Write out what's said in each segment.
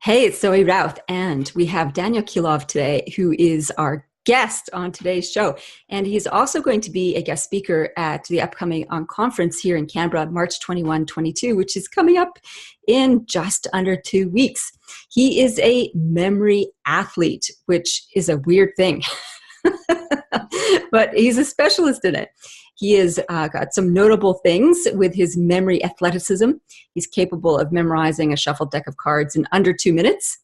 Hey, it's Zoe Routh, and we have Daniel Kilov today, who is our guest on today's show. And he's also going to be a guest speaker at the upcoming UnConference here in Canberra, March 21, 22, which is coming up in just under 2 weeks. He is a memory athlete, which is a weird thing, but he's a specialist in it. He has got some notable things with his memory athleticism. He's capable of memorizing a shuffled deck of cards in under 2 minutes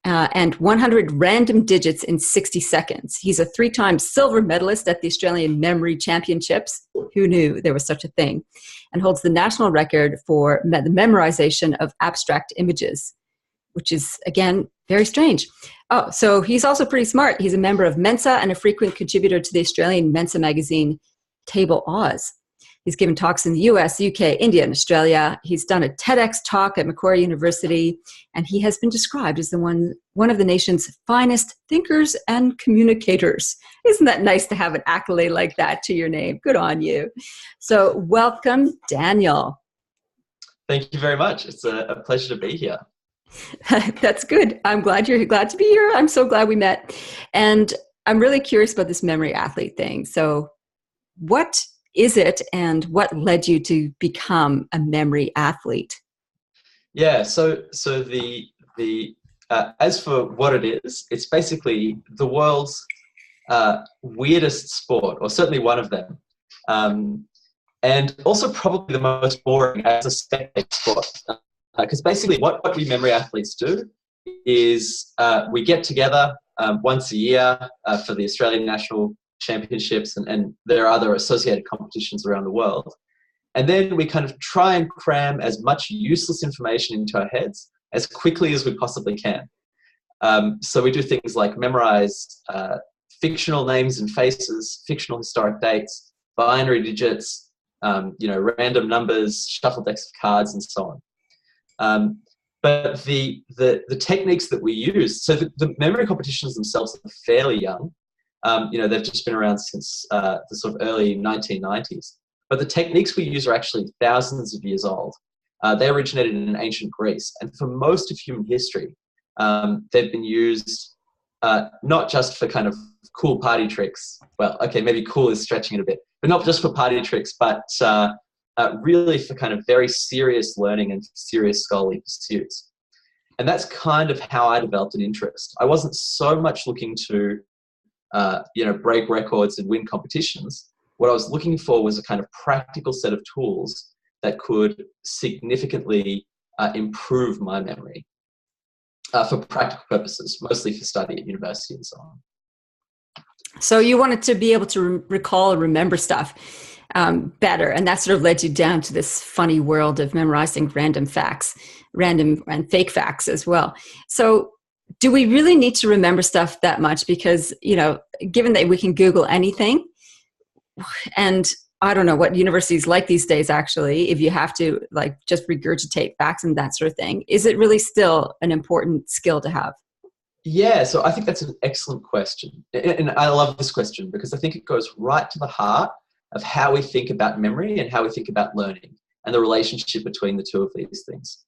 and 100 random digits in 60 seconds. He's a 3-time silver medalist at the Australian Memory Championships. Who knew there was such a thing? And holds the national record for the memorization of abstract images, which is, again, very strange. Oh, so he's also pretty smart. He's a member of Mensa and a frequent contributor to the Australian Mensa magazine, Table Oz. He's given talks in the US, UK, India, and Australia. He's done a TEDx talk at Macquarie University, and he has been described as one of the nation's finest thinkers and communicators. Isn't that nice to have an accolade like that to your name? Good on you. So welcome, Daniel. Thank you very much. It's a pleasure to be here. That's good. I'm glad you're glad to be here. I'm so glad we met. And I'm really curious about this memory athlete thing. So what is it, and what led you to become a memory athlete? Yeah, so the as for what it is, it's basically the world's weirdest sport, or certainly one of them, and also probably the most boring as a spectator sport. Because basically what we memory athletes do is we get together once a year for the Australian National Championships, and there are other associated competitions around the world. And then we kind of try and cram as much useless information into our heads as quickly as we possibly can. So we do things like memorize fictional names and faces, fictional historic dates, binary digits, random numbers, shuffle decks of cards, and so on. But the techniques that we use, so the memory competitions themselves are fairly young. They've just been around since the sort of early 1990s. But the techniques we use are actually thousands of years old. They originated in ancient Greece. And for most of human history, they've been used not just for kind of cool party tricks. Well, okay, maybe cool is stretching it a bit. But not just for party tricks, but really for kind of very serious learning and serious scholarly pursuits. And that's kind of how I developed an interest. I wasn't so much looking to break records and win competitions. What I was looking for was a kind of practical set of tools that could significantly improve my memory for practical purposes, mostly for study at university and so on. So you wanted to be able to recall and remember stuff better, and that sort of led you down to this funny world of memorizing random and fake facts as well. So do we really need to remember stuff that much? Because, given that we can Google anything, and I don't know what universities like these days, actually, if you have to just regurgitate facts and that sort of thing, is it really still an important skill to have? Yeah, so I think that's an excellent question. And I love this question because I think it goes right to the heart of how we think about memory and how we think about learning and the relationship between the two of these things.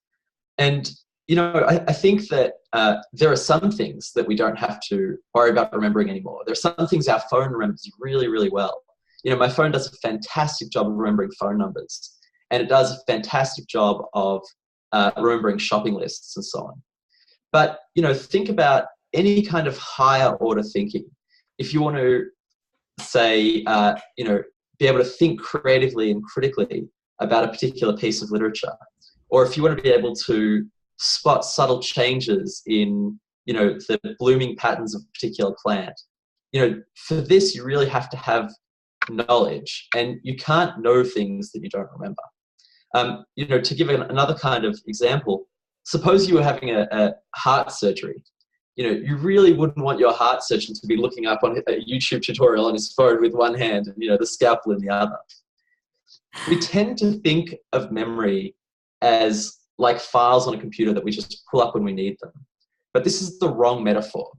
And I think that there are some things that we don't have to worry about remembering anymore. There are some things our phone remembers really, really well. My phone does a fantastic job of remembering phone numbers, and it does a fantastic job of remembering shopping lists and so on. But, think about any kind of higher order thinking. If you want to say, be able to think creatively and critically about a particular piece of literature, or if you want to be able to spot subtle changes in, the blooming patterns of a particular plant. For this, you really have to have knowledge, and you can't know things that you don't remember. To give another kind of example, suppose you were having a heart surgery. You really wouldn't want your heart surgeon to be looking up on a YouTube tutorial on his phone with one hand and, the scalpel in the other. We tend to think of memory as like files on a computer that we just pull up when we need them. But this is the wrong metaphor.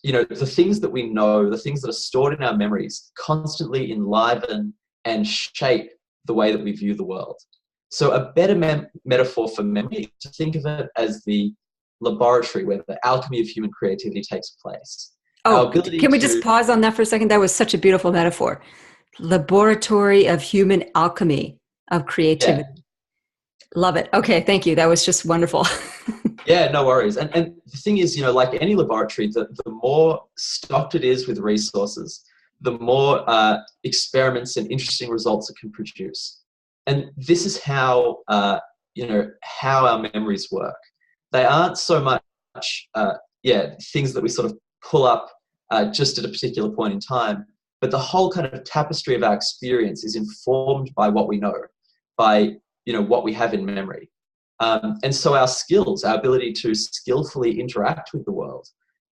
The things that we know, the things that are stored in our memories constantly enliven and shape the way that we view the world. So a better metaphor for memory is to think of it as the laboratory where the alchemy of human creativity takes place. Our Oh, ability can we to, just pause on that for a second? That was such a beautiful metaphor. Laboratory of human alchemy of yeah, creativity. Love it. Okay, thank you. That was just wonderful. yeah, no worries. And the thing is, like any laboratory, the more stocked it is with resources, the more experiments and interesting results it can produce. And this is how, how our memories work. They aren't so much, things that we sort of pull up just at a particular point in time, but the whole kind of tapestry of our experience is informed by what we know, by, what we have in memory. And so our skills, our ability to skillfully interact with the world,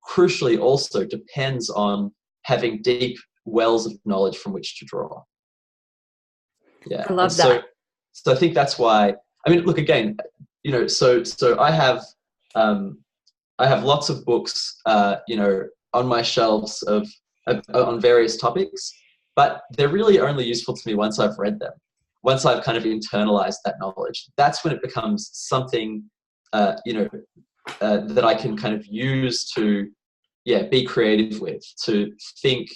crucially also depends on having deep wells of knowledge from which to draw. Yeah. I love that. So I think that's why, I mean, look, again, so I have lots of books, on my shelves on various topics, but they're really only useful to me once I've read them, once I've kind of internalized that knowledge. That's when it becomes something, that I can kind of use to, be creative with, to think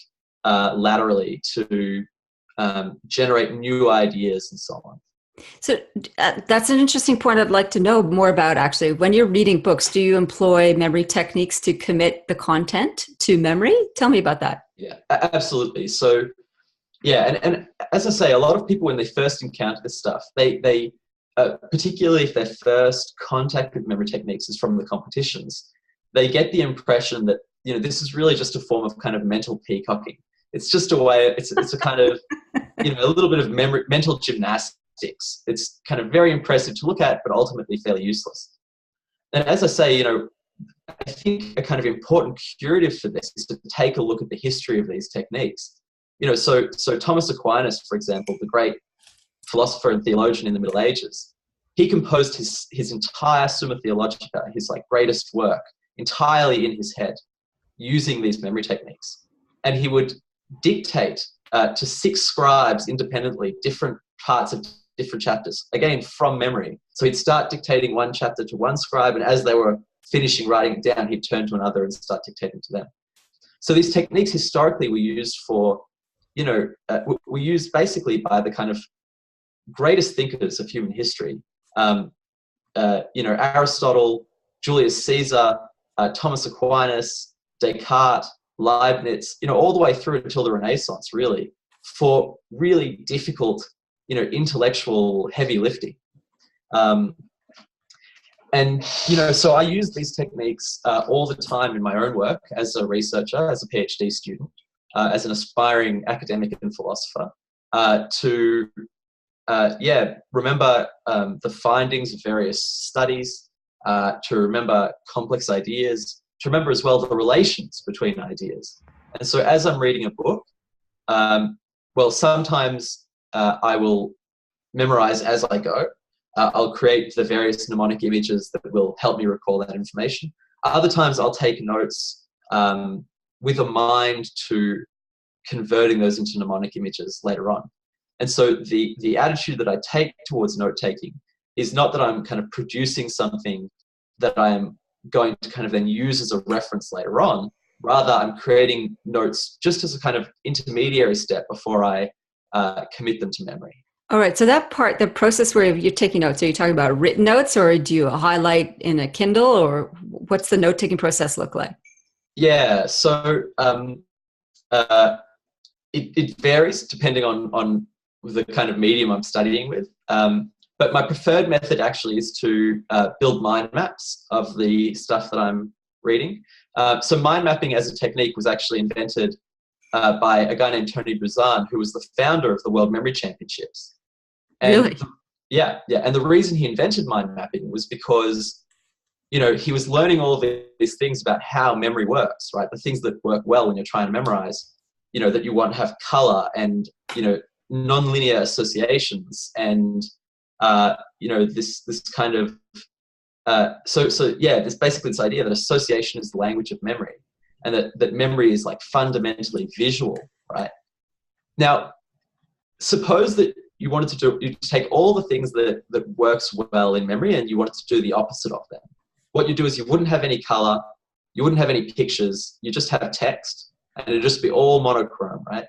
laterally, to generate new ideas and so on. So that's an interesting point I'd like to know more about, actually. When you're reading books, do you employ memory techniques to commit the content to memory? Tell me about that. Yeah, absolutely. So, and as I say, a lot of people, when they first encounter this stuff, they particularly if their first contact with memory techniques is from the competitions, they get the impression that, this is really just a form of kind of mental peacocking. It's just a way, it's a kind of, a little bit of mental gymnastics. It's kind of very impressive to look at, but ultimately fairly useless. And as I say, I think a kind of important curative for this is to take a look at the history of these techniques. So Thomas Aquinas, for example, the great philosopher and theologian in the Middle Ages, he composed his entire Summa Theologica, his greatest work, entirely in his head, using these memory techniques. And he would dictate to 6 scribes independently different parts of different chapters, again, from memory. So he'd start dictating one chapter to one scribe, and as they were finishing writing it down, he'd turn to another and start dictating to them. So these techniques historically were used for, were used basically by the kind of greatest thinkers of human history. Aristotle, Julius Caesar, Thomas Aquinas, Descartes, Leibniz, all the way through until the Renaissance, really, for really difficult, intellectual heavy lifting. So I use these techniques all the time in my own work as a researcher, as a PhD student, as an aspiring academic and philosopher, to remember the findings of various studies, to remember complex ideas, to remember as well the relations between ideas. And so as I'm reading a book, sometimes I will memorize as I go. I'll create the various mnemonic images that will help me recall that information. Other times I'll take notes with a mind to converting those into mnemonic images later on. And so the attitude that I take towards note-taking is not that I'm kind of producing something that I am going to kind of then use as a reference later on. Rather, I'm creating notes just as a kind of intermediary step before I commit them to memory. All right. So that part, the process where you're taking notes, are you talking about written notes, or do you highlight in a Kindle, or what's the note-taking process look like? Yeah. So it varies depending on the kind of medium I'm studying with. But my preferred method actually is to build mind maps of the stuff that I'm reading. So mind mapping as a technique was actually invented by a guy named Tony Buzan, who was the founder of the World Memory Championships. And Really? Yeah. And the reason he invented mind mapping was because, he was learning all of these things about how memory works, right? The things that work well when you're trying to memorize, that you want to have color and, nonlinear associations and, this kind of, there's basically this idea that association is the language of memory, and that memory is fundamentally visual, right? Now, suppose that you take all the things that works well in memory and you wanted to do the opposite of them. what you do is you wouldn't have any color, you wouldn't have any pictures, you just have text, and it'd just be all monochrome, right?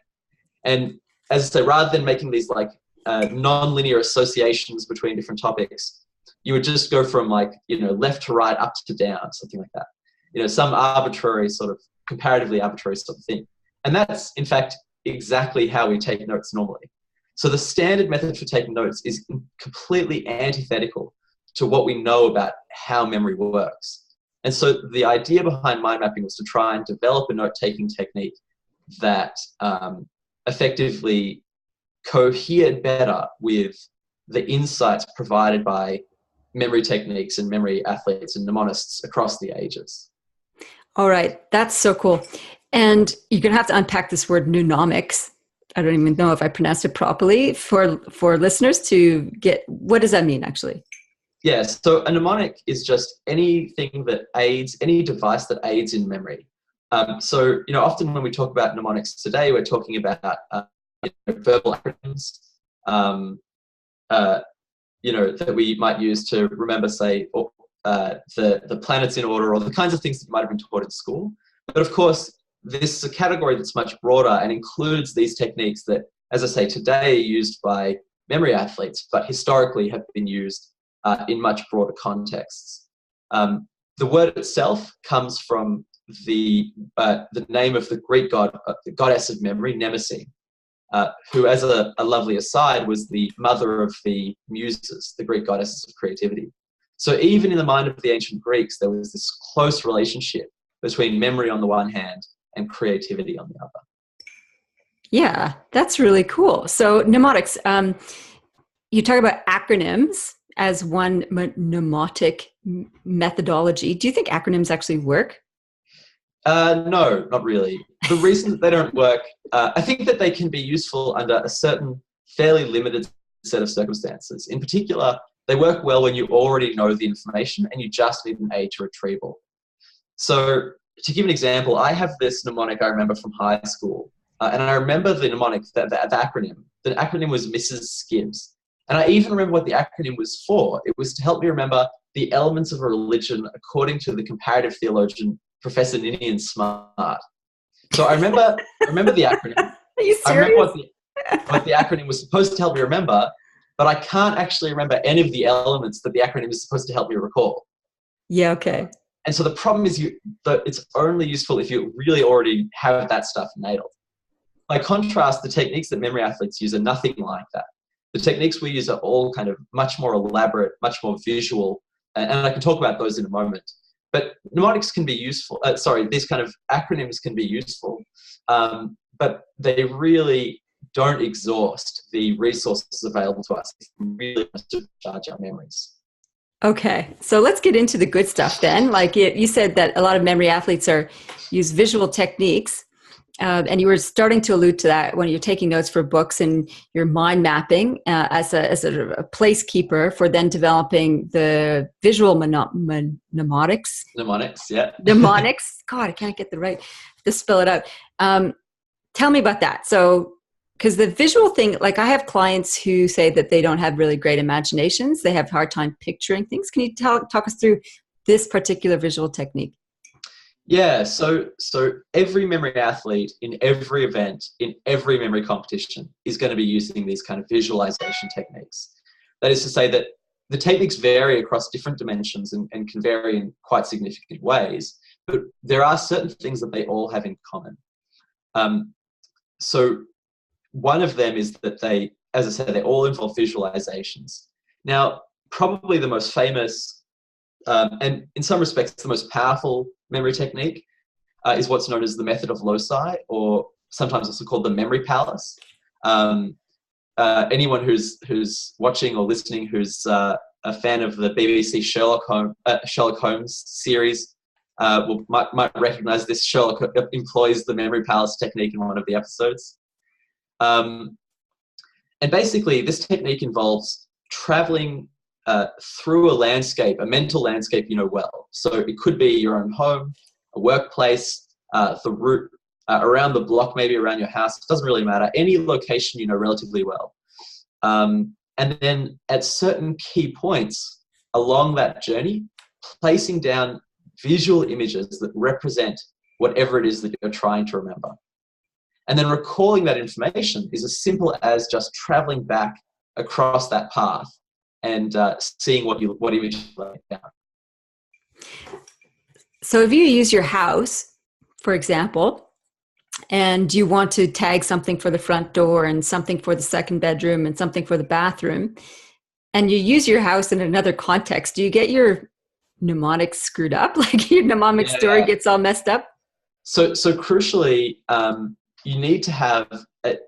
And as I say, rather than making these like non-linear associations between different topics, you would just go from like, left to right, up to down, something like that. Some arbitrary sort of, comparatively arbitrary sort of thing. And that's, in fact, exactly how we take notes normally. So the standard method for taking notes is completely antithetical to what we know about how memory works. And so the idea behind mind mapping was to try and develop a note-taking technique that effectively cohered better with the insights provided by memory techniques and memory athletes and mnemonists across the ages. All right. That's so cool. And you're going to have to unpack this word mnemonics. I don't even know if I pronounced it properly for listeners to get, what does that mean actually? Yes. So a mnemonic is just anything that aids, any device that aids in memory. So, often when we talk about mnemonics today, we're talking about verbal acronyms, that we might use to remember, say, the planets in order, or the kinds of things that you might have been taught in school. But of course, this is a category that's much broader and includes these techniques that, as I say, today are used by memory athletes, but historically have been used in much broader contexts. The word itself comes from the name of the Greek god, the goddess of memory, Mnemosyne, who, as a lovely aside, was the mother of the muses, the Greek goddesses of creativity. So even in the mind of the ancient Greeks, there was this close relationship between memory on the one hand and creativity on the other. Yeah, that's really cool. So mnemonics, you talk about acronyms as one mnemotic methodology. Do you think acronyms actually work? No, not really. The reason that they don't work, I think that they can be useful under a certain fairly limited set of circumstances. In particular, they work well when you already know the information and you just need an aid to retrieval. So to give an example, I have this mnemonic I remember from high school. And I remember the mnemonic, the acronym. The acronym was Mrs. Skibbs. And I even remember what the acronym was for. It was to help me remember the elements of a religion according to the comparative theologian Professor Ninian Smart. So I remember the acronym. Are you serious? I remember what the acronym was supposed to help me remember, but I can't actually remember any of the elements that the acronym is supposed to help me recall. Yeah, okay. And so the problem is it's only useful if you really already have that stuff nailed. By contrast, the techniques that memory athletes use are nothing like that. The techniques we use are all kind of much more elaborate, much more visual, and I can talk about those in a moment. But mnemonics can be useful. These kind of acronyms can be useful, but they really don't exhaust the resources available to us if we really want to charge our memories. Okay, so let's get into the good stuff then. Like you said that a lot of memory athletes use visual techniques, and you were starting to allude to that when you're taking notes for books and you're mind mapping as a placekeeper for then developing the visual mnemonics. Mnemonics, yeah. Mnemonics. God, I can't get to spell it out. Tell me about that. So, because the visual thing, like I have clients who say that they don't have really great imaginations. They have a hard time picturing things. Can you talk us through this particular visual technique? Yeah, so every memory athlete in every event, in every memory competition is going to be using these kind of visualization techniques. That is to say that the techniques vary across different dimensions and can vary in quite significant ways, but there are certain things that they all have in common. So one of them is that they, as I said, they all involve visualizations. Now, probably the most famous and in some respects the most powerful memory technique is what's known as the method of loci, or sometimes also called the memory palace. Anyone who's watching or listening who's a fan of the BBC Sherlock Holmes series might recognize this. Sherlock employs the memory palace technique in one of the episodes. And basically, this technique involves traveling through a mental landscape you know well. So it could be your own home, a workplace, the route around the block, maybe around your house. It doesn't really matter. Any location you know relatively well. And then at certain key points along that journey, placing down visual images that represent whatever it is that you're trying to remember. And then recalling that information is as simple as just traveling back across that path and seeing what images you write down. So if you use your house, for example, and you want to tag something for the front door and something for the second bedroom and something for the bathroom, and you use your house in another context, do you get your mnemonics screwed up? Like your mnemonic story gets all messed up? So crucially, you need to have a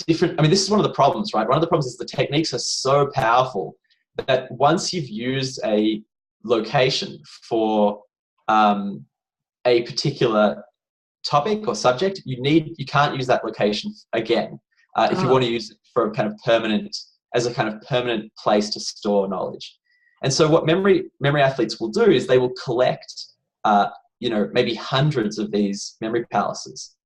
different, I mean, this is one of the problems, right? One of the problems is the techniques are so powerful that once you've used a location for a particular topic or subject, you can't use that location again if you want to use it for a kind of permanent place to store knowledge. And so what memory athletes will do is they will collect, maybe hundreds of these memory palaces.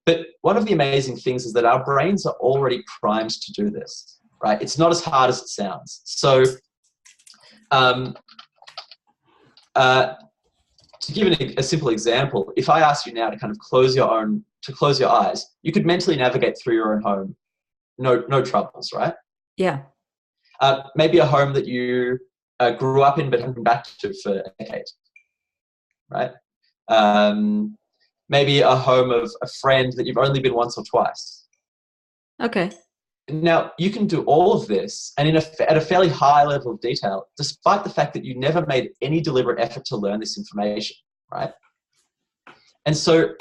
But one of the amazing things is that our brains are already primed to do this, right? It's not as hard as it sounds. So to give a simple example, if I ask you now to kind of close your eyes, you could mentally navigate through your own home, no troubles, right? Yeah. Maybe a home that you grew up in but haven't been back to for a decade, right? Maybe a home of a friend that you've only been once or twice. Okay. Now, you can do all of this and at a fairly high level of detail, despite the fact that you never made any deliberate effort to learn this information, right? And so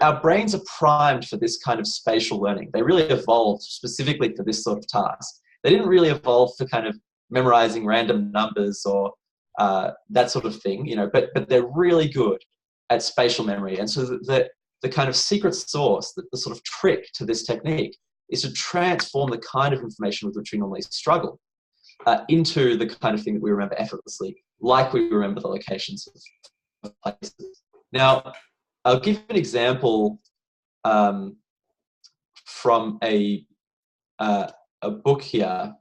our brains are primed for this kind of spatial learning. They really evolved specifically for this sort of task. They didn't really evolve for kind of memorizing random numbers or that sort of thing, but they're really good at spatial memory. And so the kind of secret sauce, the sort of trick to this technique is to transform the kind of information with which we normally struggle into the kind of thing that we remember effortlessly, like we remember the locations of places. Now, I'll give an example from a book here,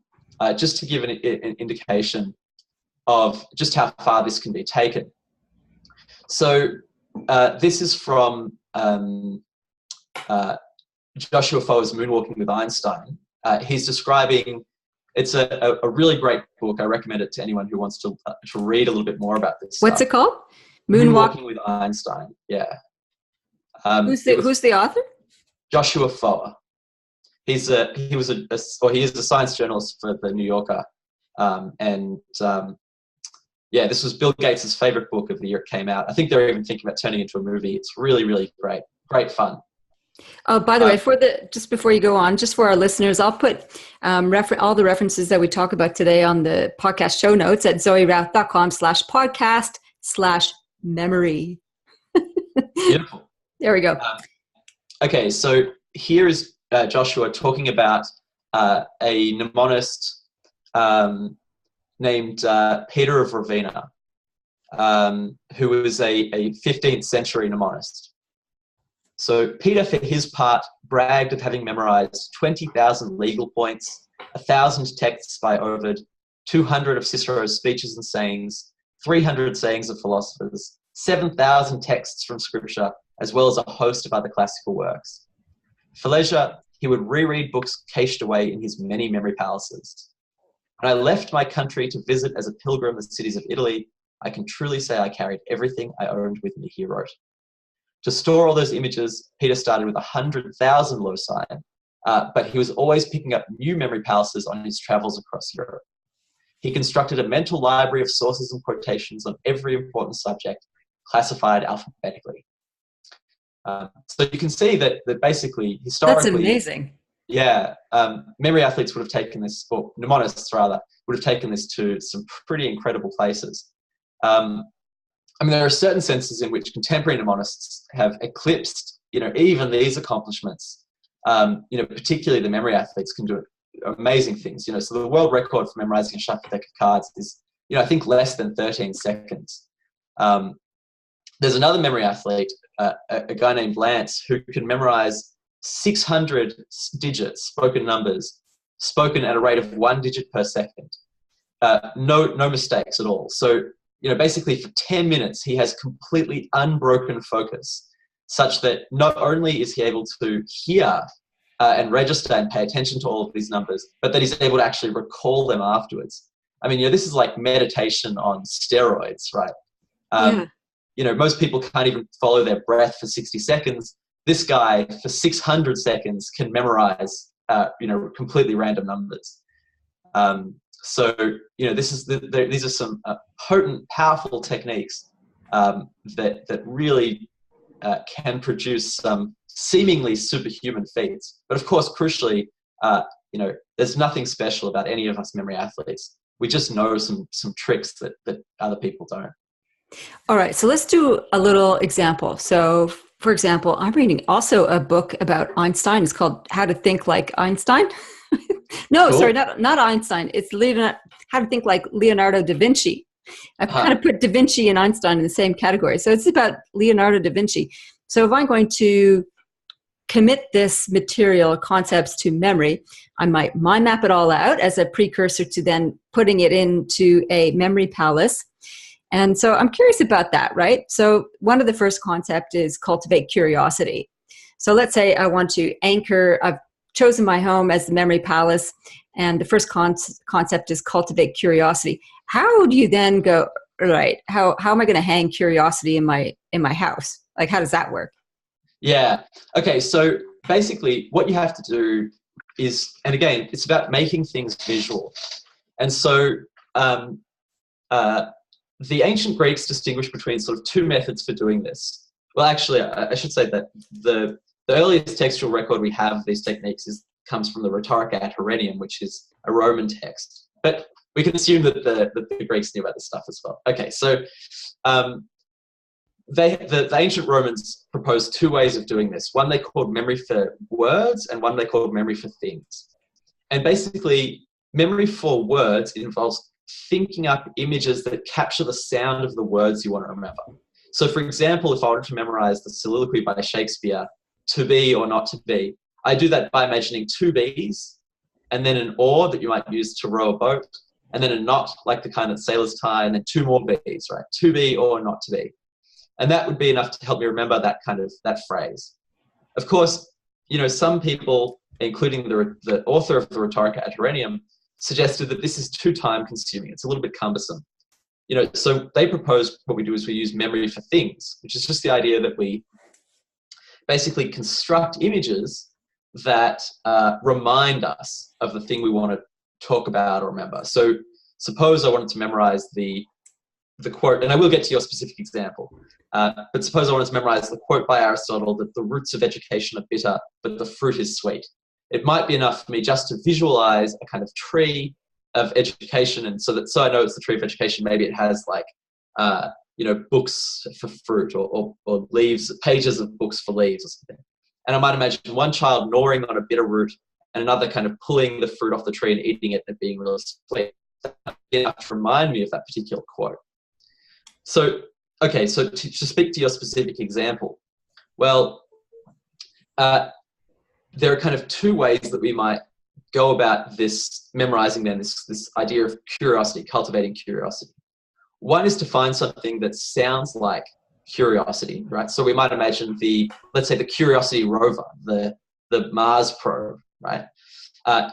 just to give an indication of just how far this can be taken. So this is from Joshua Foer's Moonwalking with Einstein. He's describing, it's a really great book. I recommend it to anyone who wants to read a little bit more about this. What's it called? Moonwalking with Einstein. Yeah. Who's the author? Joshua Foer. He is a science journalist for the New Yorker. This was Bill Gates' favorite book of the year it came out. I think they're even thinking about turning it into a movie. It's really, really great fun. Oh, by the way, just before you go on, just for our listeners, I'll put all the references that we talk about today on the podcast show notes at zoerath.com/podcast/memory. Beautiful. There we go. Okay, so here is Joshua talking about a mnemonist named Peter of Ravenna, who was a 15th century mnemonist. So Peter, for his part, bragged of having memorized 20,000 legal points, 1,000 texts by Ovid, 200 of Cicero's speeches and sayings, 300 sayings of philosophers, 7,000 texts from scripture, as well as a host of other classical works. For leisure, he would reread books cached away in his many memory palaces. When I left my country to visit as a pilgrim the cities of Italy, I can truly say I carried everything I owned with me, he wrote. To store all those images, Peter started with 100,000 loci, but he was always picking up new memory palaces on his travels across Europe. He constructed a mental library of sources and quotations on every important subject, classified alphabetically. So you can see that basically, historically... That's amazing. Yeah, memory athletes would have taken this, or mnemonists rather, would have taken this to some pretty incredible places. There are certain senses in which contemporary mnemonists have eclipsed, even these accomplishments. Particularly the memory athletes can do amazing things. So the world record for memorizing a shuffle deck of cards is, I think less than 13 seconds. There's another memory athlete, a guy named Lance, who can memorize 600 digits, spoken numbers, spoken at a rate of 1 digit per second. No mistakes at all. So, basically for 10 minutes, he has completely unbroken focus, such that not only is he able to hear and register and pay attention to all of these numbers, but that he's able to actually recall them afterwards. I mean, this is like meditation on steroids, right? Most people can't even follow their breath for 60 seconds. This guy, for 600 seconds, can memorize, completely random numbers. These are some potent, powerful techniques that really can produce some seemingly superhuman feats. But of course, crucially, there's nothing special about any of us memory athletes. We just know some tricks that other people don't. All right, so let's do a little example. So, for example, I'm reading also a book about Einstein. It's called How to Think Like Einstein. No, cool. Sorry, not Einstein. It's How to Think Like Leonardo da Vinci. I've kind of put Da Vinci and Einstein in the same category. So it's about Leonardo da Vinci. So if I'm going to commit this material concepts to memory, I might mind map it all out as a precursor to then putting it into a memory palace. And so I'm curious about that, right? So one of the first concept is cultivate curiosity. So let's say I want to anchor, I've chosen my home as the memory palace, and the first concept is cultivate curiosity. How do you then go, right, how am I going to hang curiosity in my house? Like, how does that work? Yeah. Okay. So basically what you have to do is, and again, it's about making things visual. And so the ancient Greeks distinguished between sort of two methods for doing this. Well, actually, I should say that the earliest textual record we have of these techniques comes from the Rhetorica ad Herennium, which is a Roman text. But we can assume that the Greeks knew about this stuff as well. Okay, so the ancient Romans proposed two ways of doing this. One they called memory for words, and one they called memory for things. And basically, memory for words involves thinking up images that capture the sound of the words you want to remember. So for example, if I wanted to memorize the soliloquy by Shakespeare, to be or not to be, I do that by imagining two bees, and then an oar that you might use to row a boat, and then a knot like the kind that sailors tie, and then two more bees, right? To be or not to be. And that would be enough to help me remember that phrase. Of course, some people, including the author of the Rhetorica ad Herennium, suggested that this is too time consuming. It's a little bit cumbersome. So they proposed what we do is we use memory for things, which is just the idea that we basically construct images that remind us of the thing we want to talk about or remember. So suppose I wanted to memorize the quote, and I will get to your specific example, but suppose I wanted to memorize the quote by Aristotle that the roots of education are bitter, but the fruit is sweet. It might be enough for me just to visualize a kind of tree of education, and so I know it's the tree of education. Maybe it has like books for fruit, or leaves, pages of books for leaves or something. And I might imagine one child gnawing on a bitter root and another kind of pulling the fruit off the tree and eating it and being really sweet. Enough to remind me of that particular quote. So, okay, so to speak to your specific example, well, there are kind of two ways that we might go about this memorizing then, this idea of curiosity, cultivating curiosity. One is to find something that sounds like curiosity, right? So we might imagine let's say the Curiosity rover, the Mars probe, right?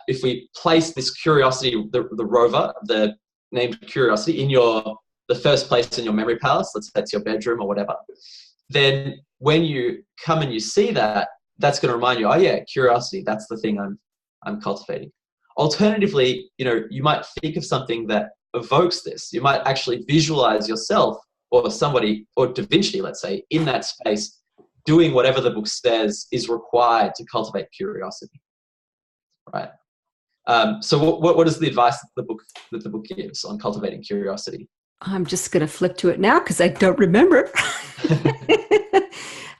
If we place this Curiosity, the rover, the named Curiosity, in the first place in your memory palace, let's say it's your bedroom or whatever, then when you come and you see that, that's going to remind you, oh yeah, curiosity, that's the thing I'm cultivating. Alternatively, you might think of something that evokes this. You might actually visualize yourself or somebody, or Da Vinci, let's say, in that space, doing whatever the book says is required to cultivate curiosity, right? So what is the advice that the book gives on cultivating curiosity? I'm just going to flip to it now because I don't remember.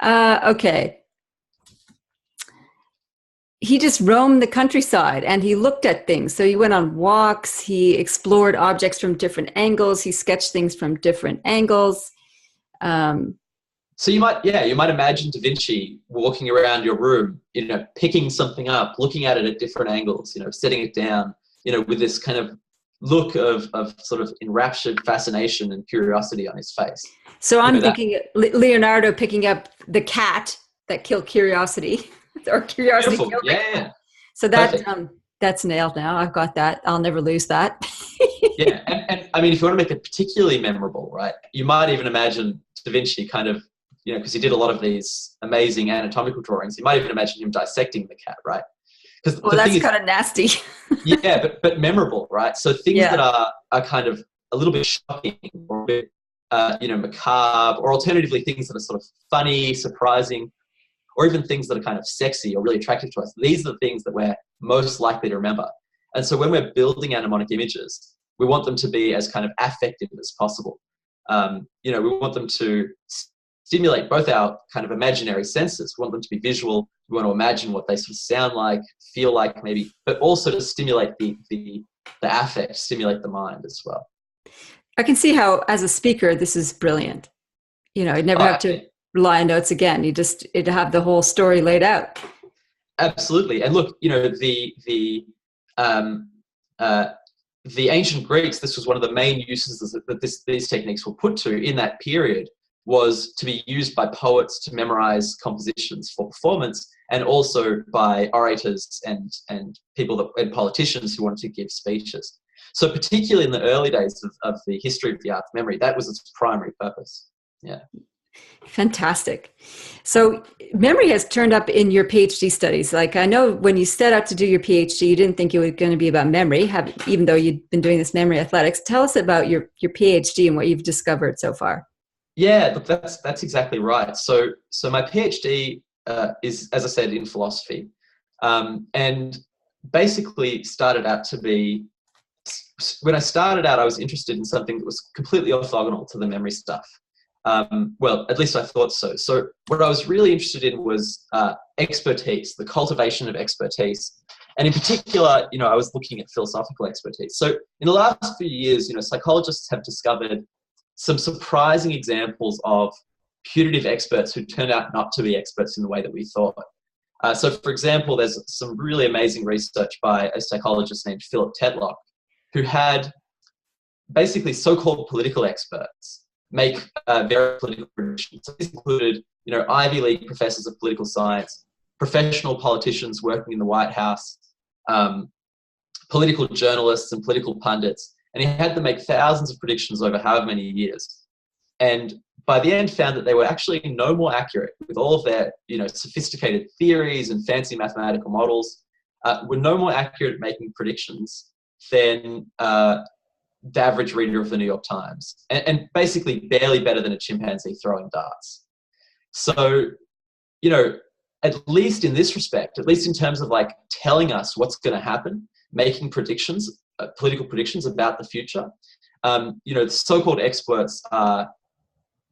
Okay. He just roamed the countryside and he looked at things. So he went on walks, he explored objects from different angles, he sketched things from different angles. So you might imagine Da Vinci walking around your room, picking something up, looking at it at different angles, setting it down, with this kind of look of sort of enraptured fascination and curiosity on his face. So I'm thinking Leonardo picking up the cat that killed Curiosity, or Curiosity Beautiful. killed the cat. Yeah. So that's nailed now. I've got that. I'll never lose that. Yeah. And I mean, if you want to make it particularly memorable, right, you might even imagine Da Vinci kind of, you know, because he did a lot of these amazing anatomical drawings, you might even imagine him dissecting the cat, right? Because that's kind of nasty. Yeah, but memorable, right? So things that are kind of a little bit shocking or a bit, macabre, or alternatively things that are sort of funny, surprising, or even things that are kind of sexy or really attractive to us. These are the things that we're most likely to remember. And so when we're building our mnemonic images, we want them to be as kind of affective as possible. We want them to stimulate both our kind of imaginary senses. We want them to be visual. We want to imagine what they sort of sound like, feel like maybe, but also to stimulate the affect, stimulate the mind as well. I can see how, as a speaker, this is brilliant. You know, I'd never have to rely on notes again. It'd have the whole story laid out. Absolutely. And look, you know, the ancient Greeks, this was one of the main uses that these techniques were put to in that period, was to be used by poets to memorize compositions for performance, and also by orators and people and politicians who wanted to give speeches. So particularly in the early days of the history of the art of memory, that was its primary purpose. Yeah. Fantastic. So memory has turned up in your PhD studies. Like, I know when you set out to do your PhD, you didn't think it was going to be about memory, even though you'd been doing this memory athletics. Tell us about your PhD and what you've discovered so far. Yeah, look, that's exactly right. So my PhD is, as I said, in philosophy, and basically started out to be, when I started out, I was interested in something that was completely orthogonal to the memory stuff. Well, at least I thought so. So what I was really interested in was expertise, the cultivation of expertise. And in particular, you know, I was looking at philosophical expertise. So in the last few years, you know, psychologists have discovered some surprising examples of putative experts who turned out not to be experts in the way that we thought. So for example, there's some really amazing research by a psychologist named Philip Tetlock, who had basically so-called political experts make very political predictions. So this included, you know, Ivy League professors of political science, professional politicians working in the White House, political journalists and political pundits, and he had them make thousands of predictions over however many years. And by the end found that they were actually no more accurate, with all of their, you know, sophisticated theories and fancy mathematical models, were no more accurate at making predictions than the average reader of the New York Times, and basically barely better than a chimpanzee throwing darts. So, you know, at least in this respect, at least in terms of like telling us what's going to happen, making predictions, political predictions about the future, you know, the so-called experts are,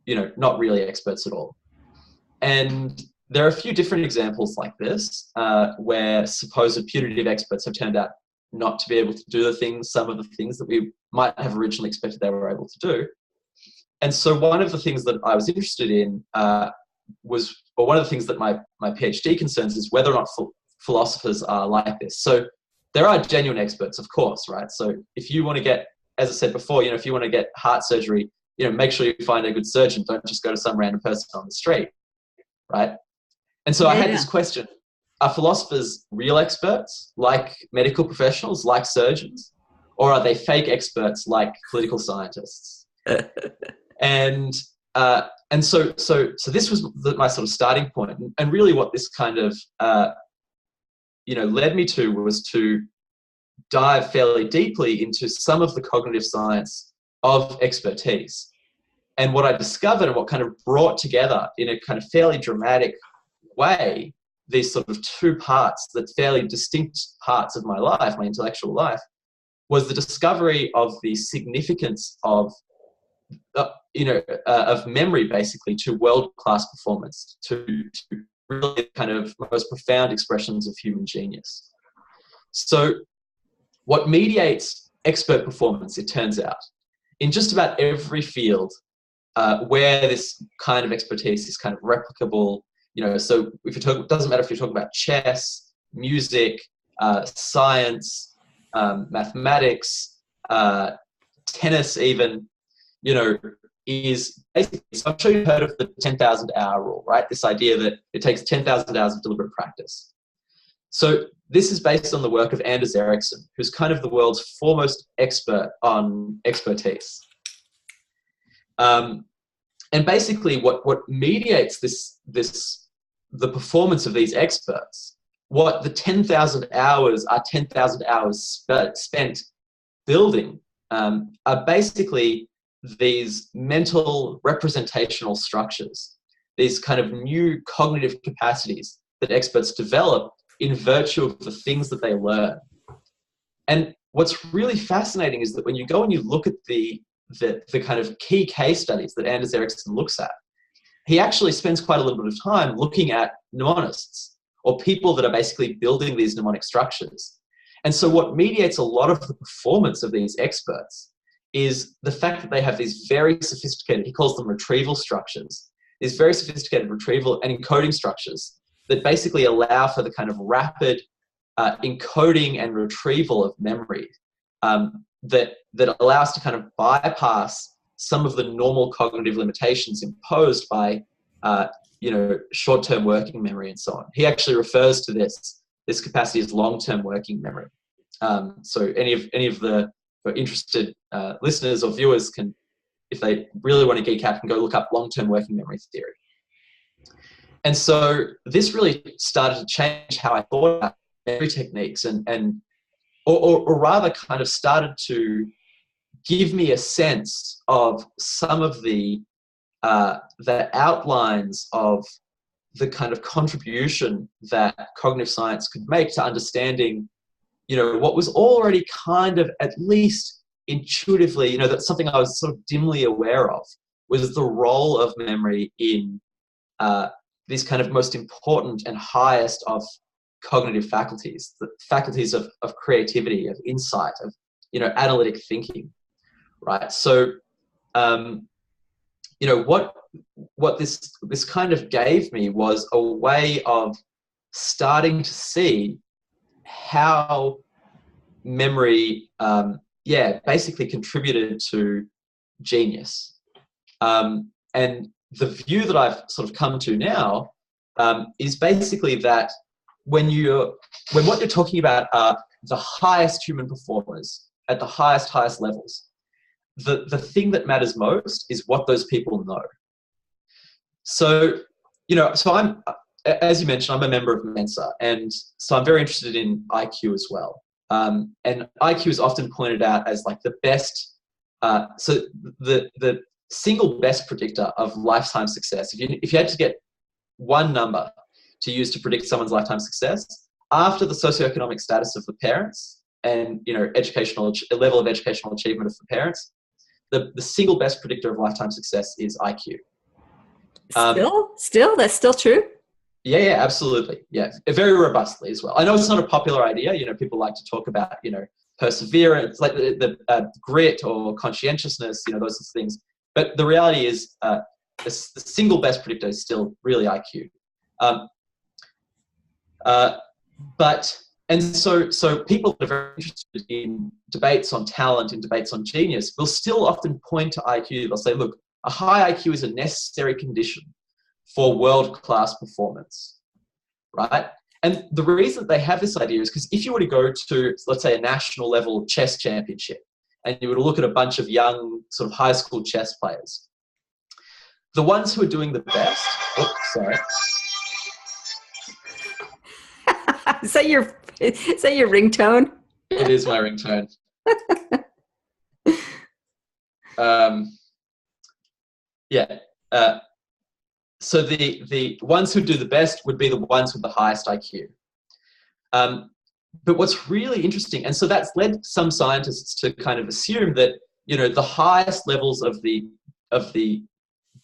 you know, not really experts at all. And there are a few different examples like this, where supposed putative experts have turned out not to be able to do some of the things that we might have originally expected they were able to do. And so one of the things that I was interested in one of the things that my PhD concerns is whether or not philosophers are like this. So there are genuine experts, of course, right? So if you want to get, as I said before, you know, if you want to get heart surgery, you know, make sure you find a good surgeon. Don't just go to some random person on the street, right? And so I had this question: are philosophers real experts, like medical professionals, like surgeons, or are they fake experts, like political scientists? And so this was my sort of starting point, and really what this kind of led me to was to dive fairly deeply into some of the cognitive science of expertise. And what I discovered and what kind of brought together in a kind of fairly dramatic way these sort of two parts, that fairly distinct parts of my life, my intellectual life, was the discovery of the significance of memory, basically, to world-class performance, to really kind of most profound expressions of human genius. So what mediates expert performance, it turns out, in just about every field where this kind of expertise is kind of replicable, so if you talk, it doesn't matter if you're talking about chess, music, science, mathematics, tennis even, is basically, so I'm sure you've heard of the 10,000 hour rule, right? This idea that it takes 10,000 hours of deliberate practice. So this is based on the work of Anders Ericsson, who's kind of the world's foremost expert on expertise. And basically what mediates the performance of these experts, what the 10,000 hours are 10,000 hours spent building, are basically these mental representational structures, these kind of new cognitive capacities that experts develop in virtue of the things that they learn. And what's really fascinating is that when you go and you look at the kind of key case studies that Anders Ericsson looks at, he actually spends quite a little bit of time looking at mnemonists, or people that are basically building these mnemonic structures. And so what mediates a lot of the performance of these experts is the fact that they have these very sophisticated, he calls them retrieval structures, these very sophisticated retrieval and encoding structures that basically allow for the kind of rapid encoding and retrieval of memory that allow us to kind of bypass some of the normal cognitive limitations imposed by short-term working memory and so on. He actually refers to this capacity as long-term working memory. So any of the interested listeners or viewers can, if they really want to geek out, can go look up long-term working memory theory. And so this really started to change how I thought about memory techniques, or rather kind of started to give me a sense of some of the outlines of the kind of contribution that cognitive science could make to understanding, what was already kind of at least intuitively, that's something I was sort of dimly aware of, was the role of memory in these kind of most important and highest of cognitive faculties, the faculties of creativity, of insight, of analytic thinking, right? So what this kind of gave me was a way of starting to see how memory basically contributed to genius. And the view that I've sort of come to now is basically that when what you're talking about are the highest human performers at the highest levels, the thing that matters most is what those people know. So, so I'm, as you mentioned, I'm a member of Mensa, and so I'm very interested in IQ as well. And IQ is often pointed out as like the best, so the single best predictor of lifetime success. If you had to get one number to use to predict someone's lifetime success, after the socioeconomic status of the parents and level of educational achievement of the parents, the single best predictor of lifetime success is IQ. Still, that's still true. Yeah, absolutely. Yeah, very robustly as well. I know it's not a popular idea. People like to talk about perseverance, like the grit or conscientiousness, those sorts of things. But the reality is, the single best predictor is still really IQ. So people that are very interested in debates on talent and debates on genius will still often point to IQ. They'll say, look, a high IQ is a necessary condition for world-class performance, right? And the reason they have this idea is because if you were to go to, let's say, a national level chess championship, and you were to look at a bunch of young sort of high school chess players, the ones who are doing the best, Is that your ringtone? It is my ringtone. So the ones who do the best would be the ones with the highest IQ. But what's really interesting, and so that's led some scientists to kind of assume that the highest levels of the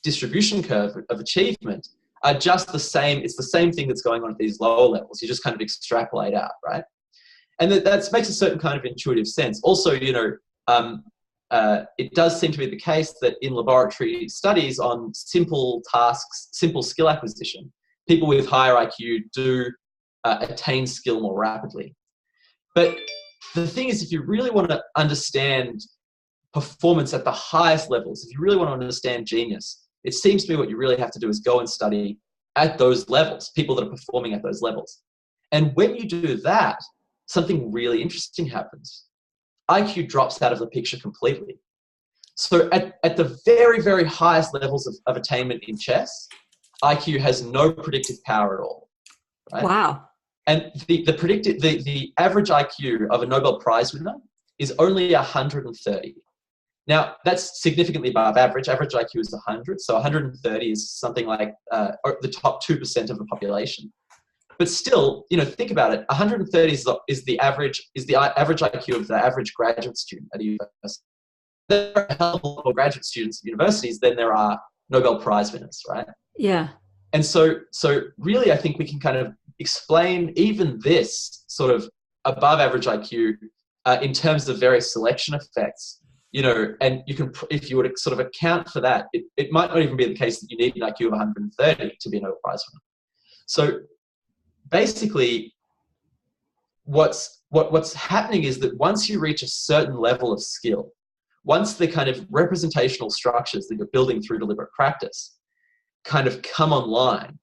distribution curve of achievement are just the same. It's the same thing that's going on at these lower levels. You just kind of extrapolate out, right? And that makes a certain kind of intuitive sense. Also, it does seem to be the case that in laboratory studies on simple tasks, simple skill acquisition, people with higher IQ do attain skill more rapidly. But the thing is, if you really want to understand performance at the highest levels, if you really want to understand genius, it seems to me what you really have to do is go and study at those levels, people that are performing at those levels. And when you do that, something really interesting happens. IQ drops out of the picture completely. So at the very, very highest levels of attainment in chess, IQ has no predictive power at all. Right? Wow. And the average IQ of a Nobel Prize winner is only 130. Now, that's significantly above average. Average IQ is 100, so 130 is something like the top 2% of the population. But still, think about it. 130 is the average IQ of the average graduate student at a university. There are a hell of a lot more graduate students at universities than there are Nobel Prize winners, right? Yeah. And so really, I think we can kind of explain even this sort of above average IQ in terms of various selection effects. And you can, if you were to sort of account for that, it might not even be the case that you need an IQ of 130 to be a Nobel Prize winner. So basically, what's happening is that once you reach a certain level of skill, once the kind of representational structures that you're building through deliberate practice kind of come online,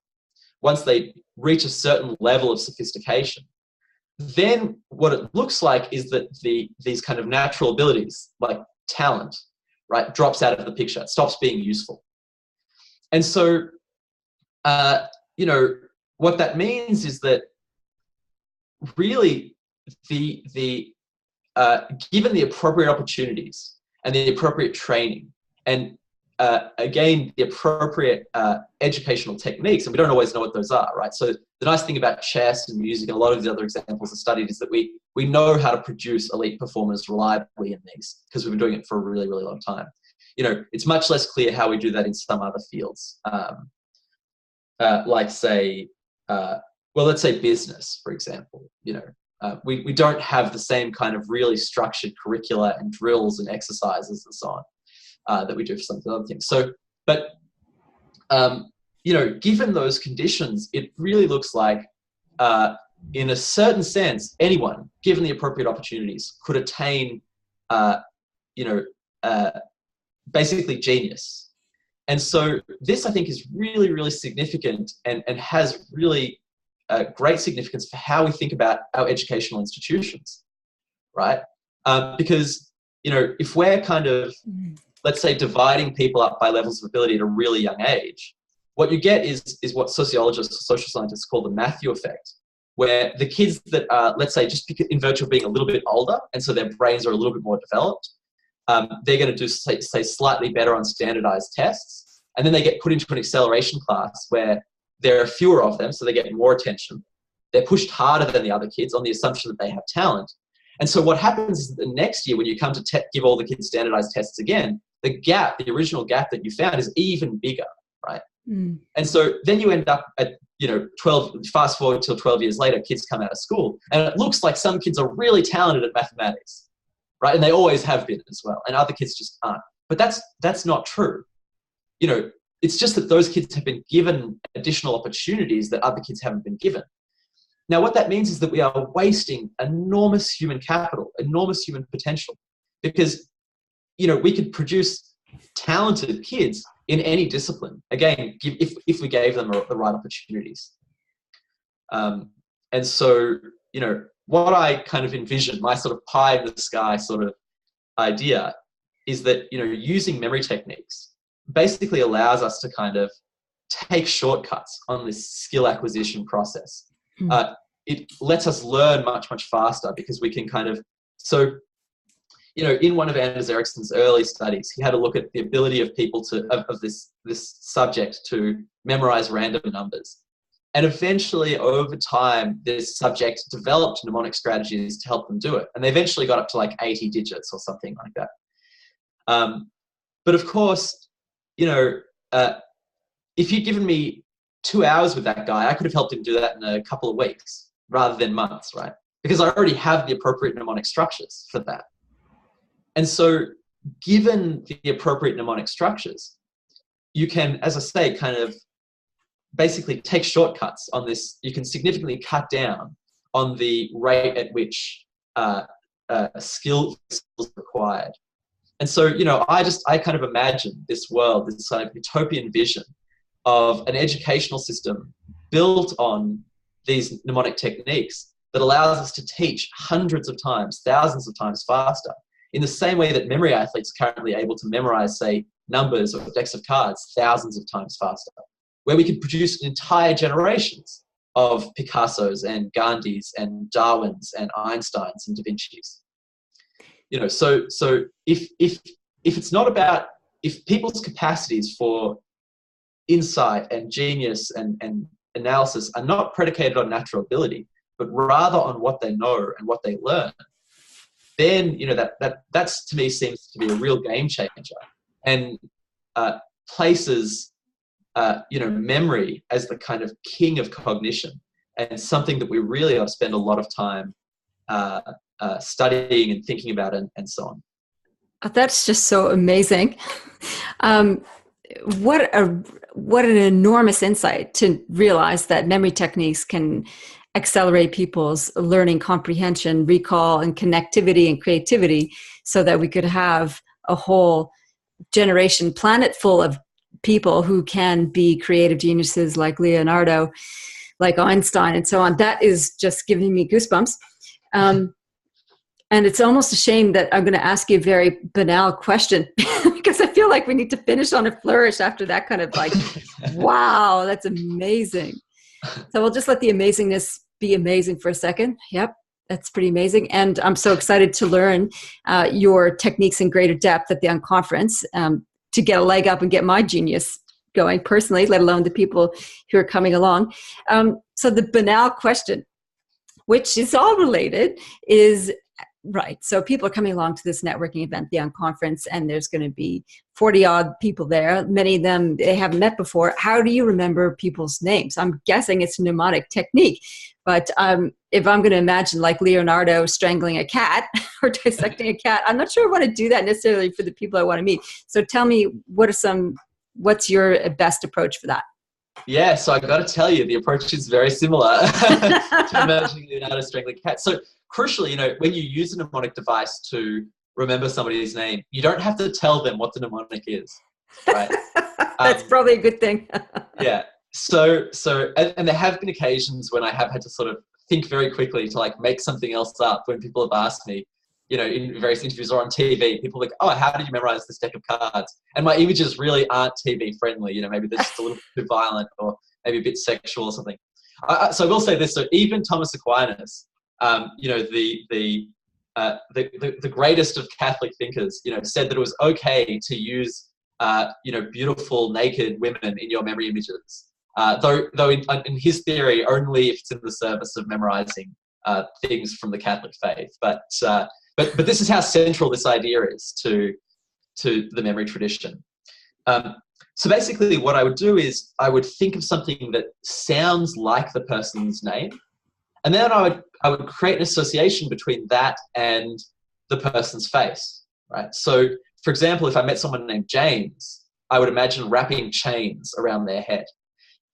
once they reach a certain level of sophistication, then what it looks like is that these kind of natural abilities, like talent, right, drops out of the picture. It stops being useful. And so, what that means is that really given the appropriate opportunities and the appropriate training and again, the appropriate educational techniques, and we don't always know what those are, right? So the nice thing about chess and music and a lot of the other examples are studied is that we know how to produce elite performers reliably in these because we've been doing it for a really, really long time. It's much less clear how we do that in some other fields, like say, let's say business, for example. We don't have the same kind of really structured curricula and drills and exercises and so on. That we do for some of the other things. So, but, given those conditions, it really looks like, in a certain sense, anyone, given the appropriate opportunities, could attain, basically genius. And so this, I think, is really, really significant and has really great significance for how we think about our educational institutions, right? Because, if we're kind of, let's say, dividing people up by levels of ability at a really young age, what you get is what sociologists or social scientists call the Matthew effect, where the kids that are, let's say, just in virtue of being a little bit older, and so their brains are a little bit more developed, they're going to do, say, slightly better on standardized tests, and then they get put into an acceleration class where there are fewer of them, so they get more attention. They're pushed harder than the other kids on the assumption that they have talent. And so what happens is that the next year when you come to give all the kids standardized tests again, the original gap that you found is even bigger, right? Mm. And so then you end up at, 12, fast forward till 12 years later, kids come out of school and it looks like some kids are really talented at mathematics, right? And they always have been as well. And other kids just aren't. But that's not true. It's just that those kids have been given additional opportunities that other kids haven't been given. Now, what that means is that we are wasting enormous human capital, enormous human potential, because, we could produce talented kids in any discipline, again, if we gave them the right opportunities. And so, what I kind of envision, my sort of pie in the sky sort of idea is that, using memory techniques basically allows us to kind of take shortcuts on this skill acquisition process. It lets us learn much, much faster because we can kind of, in one of Anders Ericsson's early studies, he had a look at the ability of people of this subject to memorize random numbers. And eventually, over time, this subject developed mnemonic strategies to help them do it. And they eventually got up to like 80 digits or something like that. But of course, if you'd given me 2 hours with that guy, I could have helped him do that in a couple of weeks rather than months, right? Because I already have the appropriate mnemonic structures for that. And so given the appropriate mnemonic structures, you can, as I say, kind of basically take shortcuts on this. You can significantly cut down on the rate at which skills required. And so, I kind of imagine this world, this kind of utopian vision of an educational system built on these mnemonic techniques that allows us to teach hundreds of times, thousands of times faster, in the same way that memory athletes are currently able to memorize, say, numbers or decks of cards thousands of times faster, where we could produce entire generations of Picassos and Gandhis and Darwins and Einsteins and Da Vinci's. So if it's not about, if people's capacities for insight and genius and analysis are not predicated on natural ability, but rather on what they know and what they learn, then that's to me seems to be a real game changer, and places memory as the kind of king of cognition, and something that we really ought to spend a lot of time studying and thinking about and so on. That's just so amazing. What an enormous insight to realize that memory techniques can accelerate people's learning, comprehension, recall, and connectivity and creativity, so that we could have a whole generation, planet full of people who can be creative geniuses like Leonardo, like Einstein, and so on. That is just giving me goosebumps. And it's almost a shame that I'm going to ask you a very banal question because I feel like we need to finish on a flourish after that kind of like, wow, that's amazing. So we'll just let the amazingness be amazing for a second. Yep, that's pretty amazing. And I'm so excited to learn your techniques in greater depth at the UnConference to get a leg up and get my genius going personally, let alone the people who are coming along. So the banal question, which is all related, is, right, so people are coming along to this networking event, the UnConference, and there's going to be 40-odd people there. Many of them they haven't met before. How do you remember people's names? I'm guessing it's a mnemonic technique. But if I'm going to imagine like Leonardo strangling a cat or dissecting a cat, I'm not sure I want to do that necessarily for the people I want to meet. So tell me, what's your best approach for that? Yeah, so I got to tell you, the approach is very similar to imagining Leonardo strangling a cat. So crucially, when you use a mnemonic device to remember somebody's name, you don't have to tell them what the mnemonic is, right? That's probably a good thing. Yeah. So and there have been occasions when I have had to sort of think very quickly to like make something else up when people have asked me, in various interviews or on TV, people are like, oh, how did you memorize this deck of cards? And my images really aren't TV friendly. Maybe they're just a little bit violent or maybe a bit sexual or something. So I will say this. So even Thomas Aquinas, the greatest of Catholic thinkers, said that it was okay to use, beautiful naked women in your memory images. Though in his theory, only if it's in the service of memorizing things from the Catholic faith. But this is how central this idea is to the memory tradition. So basically what I would do is I would think of something that sounds like the person's name, and then I would create an association between that and the person's face, right? So for example, if I met someone named James, I would imagine wrapping chains around their head.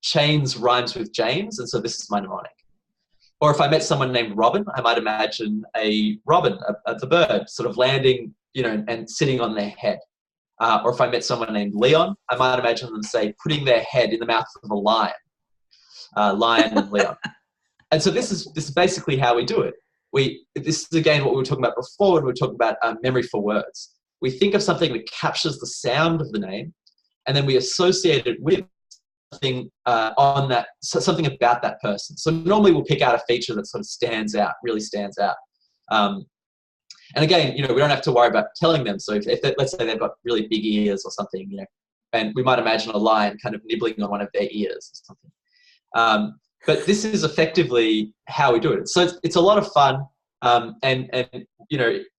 Chains rhymes with James, and so this is my mnemonic. Or if I met someone named Robin, I might imagine a robin, the bird, sort of landing, and sitting on their head. Or if I met someone named Leon, I might imagine them, say, putting their head in the mouth of a lion. Lion and Leon. And so this is basically how we do it. This is again what we were talking about before when we were talking about memory for words. We think of something that captures the sound of the name, and then we associate it with something something about that person. So normally we'll pick out a feature that sort of really stands out. And again, we don't have to worry about telling them. So if let's say they've got really big ears or something, and we might imagine a lion kind of nibbling on one of their ears or something. But this is effectively how we do it. So it's a lot of fun. And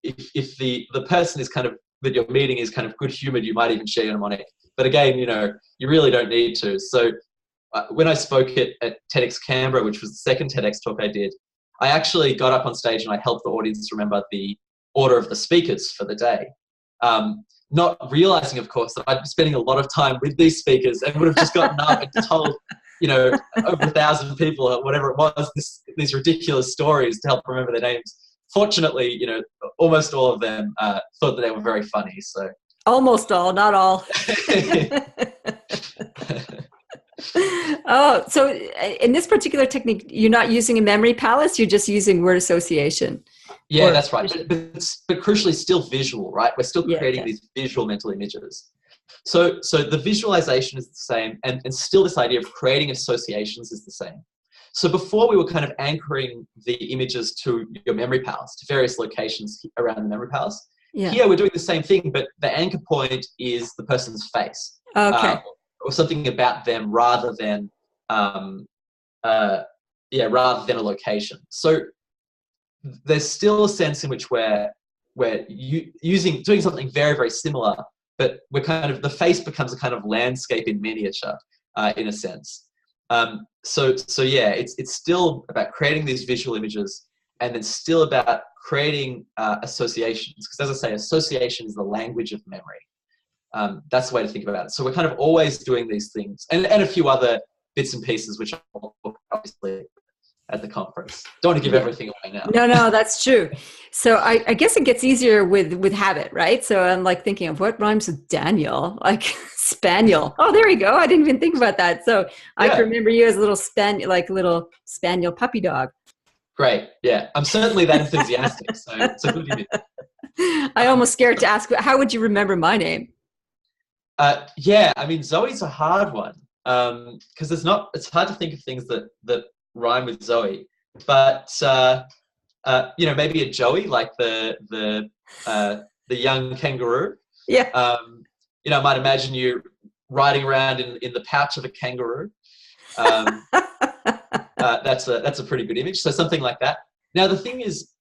if the person is kind of, that you're meeting is kind of good humored, you might even share your mnemonic. But again, you really don't need to. So when I spoke at TEDx Canberra, which was the second TEDx talk I did, I actually got up on stage and I helped the audience remember the order of the speakers for the day. Not realizing, of course, that I'd be spending a lot of time with these speakers and would have just gotten up and told, over 1,000 people or whatever it was, these ridiculous stories to help remember their names fortunately, you know, almost all of them thought that they were very funny. So almost all, not all. Oh, so in this particular technique, you're not using a memory palace, you're just using word association. Yeah, that's right. But crucially, still visual, right? We're still creating these visual mental images. So the visualization is the same, and still this idea of creating associations is the same. So before we were kind of anchoring the images to your memory palace, to various locations around the memory palace. Yeah. Here we're doing the same thing, but the anchor point is the person's face. Okay. Or something about them rather than rather than a location. So there's still a sense in which we're doing something very, very similar, but we're kind of, the face becomes a kind of landscape in miniature, in a sense. So yeah, it's still about creating these visual images, and then still about creating associations. Because as I say, association is the language of memory. That's the way to think about it. So we're kind of always doing these things, and a few other bits and pieces, which I'll obviously at the conference. Don't want to give everything away now. No, that's true. So I guess it gets easier with habit, right? So I'm like thinking of what rhymes with Daniel, like spaniel. Oh, there you go. I didn't even think about that. So I can remember you as a little spaniel puppy dog. Great. Yeah, I'm certainly that enthusiastic. So it's a good image. I almost scared to ask, how would you remember my name? Yeah, I mean, Zoe's a hard one, because it's hard to think of things that rhyme with Zoe, but you know, maybe a Joey, like the young kangaroo. Yeah. You know, I might imagine you riding around in the pouch of a kangaroo. That's a pretty good image. So something like that. Now the thing is,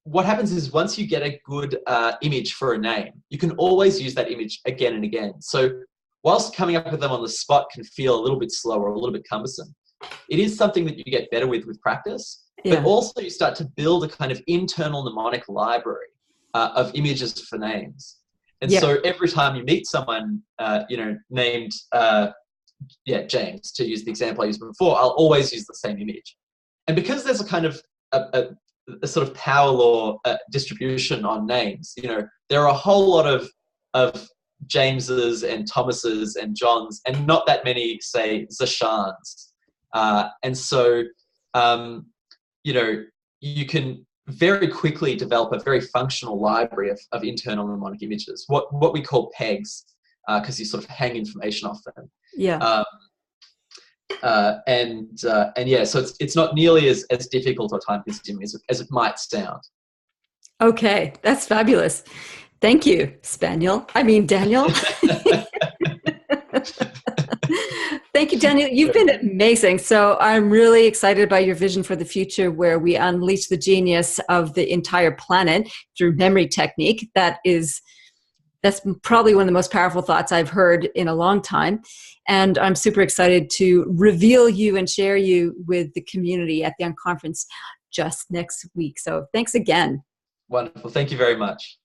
what happens is once you get a good image for a name, you can always use that image again and again. So whilst coming up with them on the spot can feel a little bit slow or a little bit cumbersome, it is something that you get better with practice. Yeah. But also you start to build a kind of internal mnemonic library of images for names. And so every time you meet someone, you know, named James, to use the example I used before, I'll always use the same image. And because there's a kind of a sort of power law distribution on names, you know, there are a whole lot of Jameses and Thomases and Johns, and not that many, say, Zashans. And so, you know, you can very quickly develop a very functional library of internal mnemonic images, what we call pegs, because you sort of hang information off them. Yeah. And yeah, so it's not nearly as difficult or time consuming as it might sound. Okay, that's fabulous. Thank you, Daniel. Thank you, Daniel. You've been amazing. So I'm really excited about your vision for the future, where we unleash the genius of the entire planet through memory technique. That's probably one of the most powerful thoughts I've heard in a long time. And I'm super excited to reveal you and share you with the community at the UnConference just next week. So thanks again. Wonderful. Thank you very much.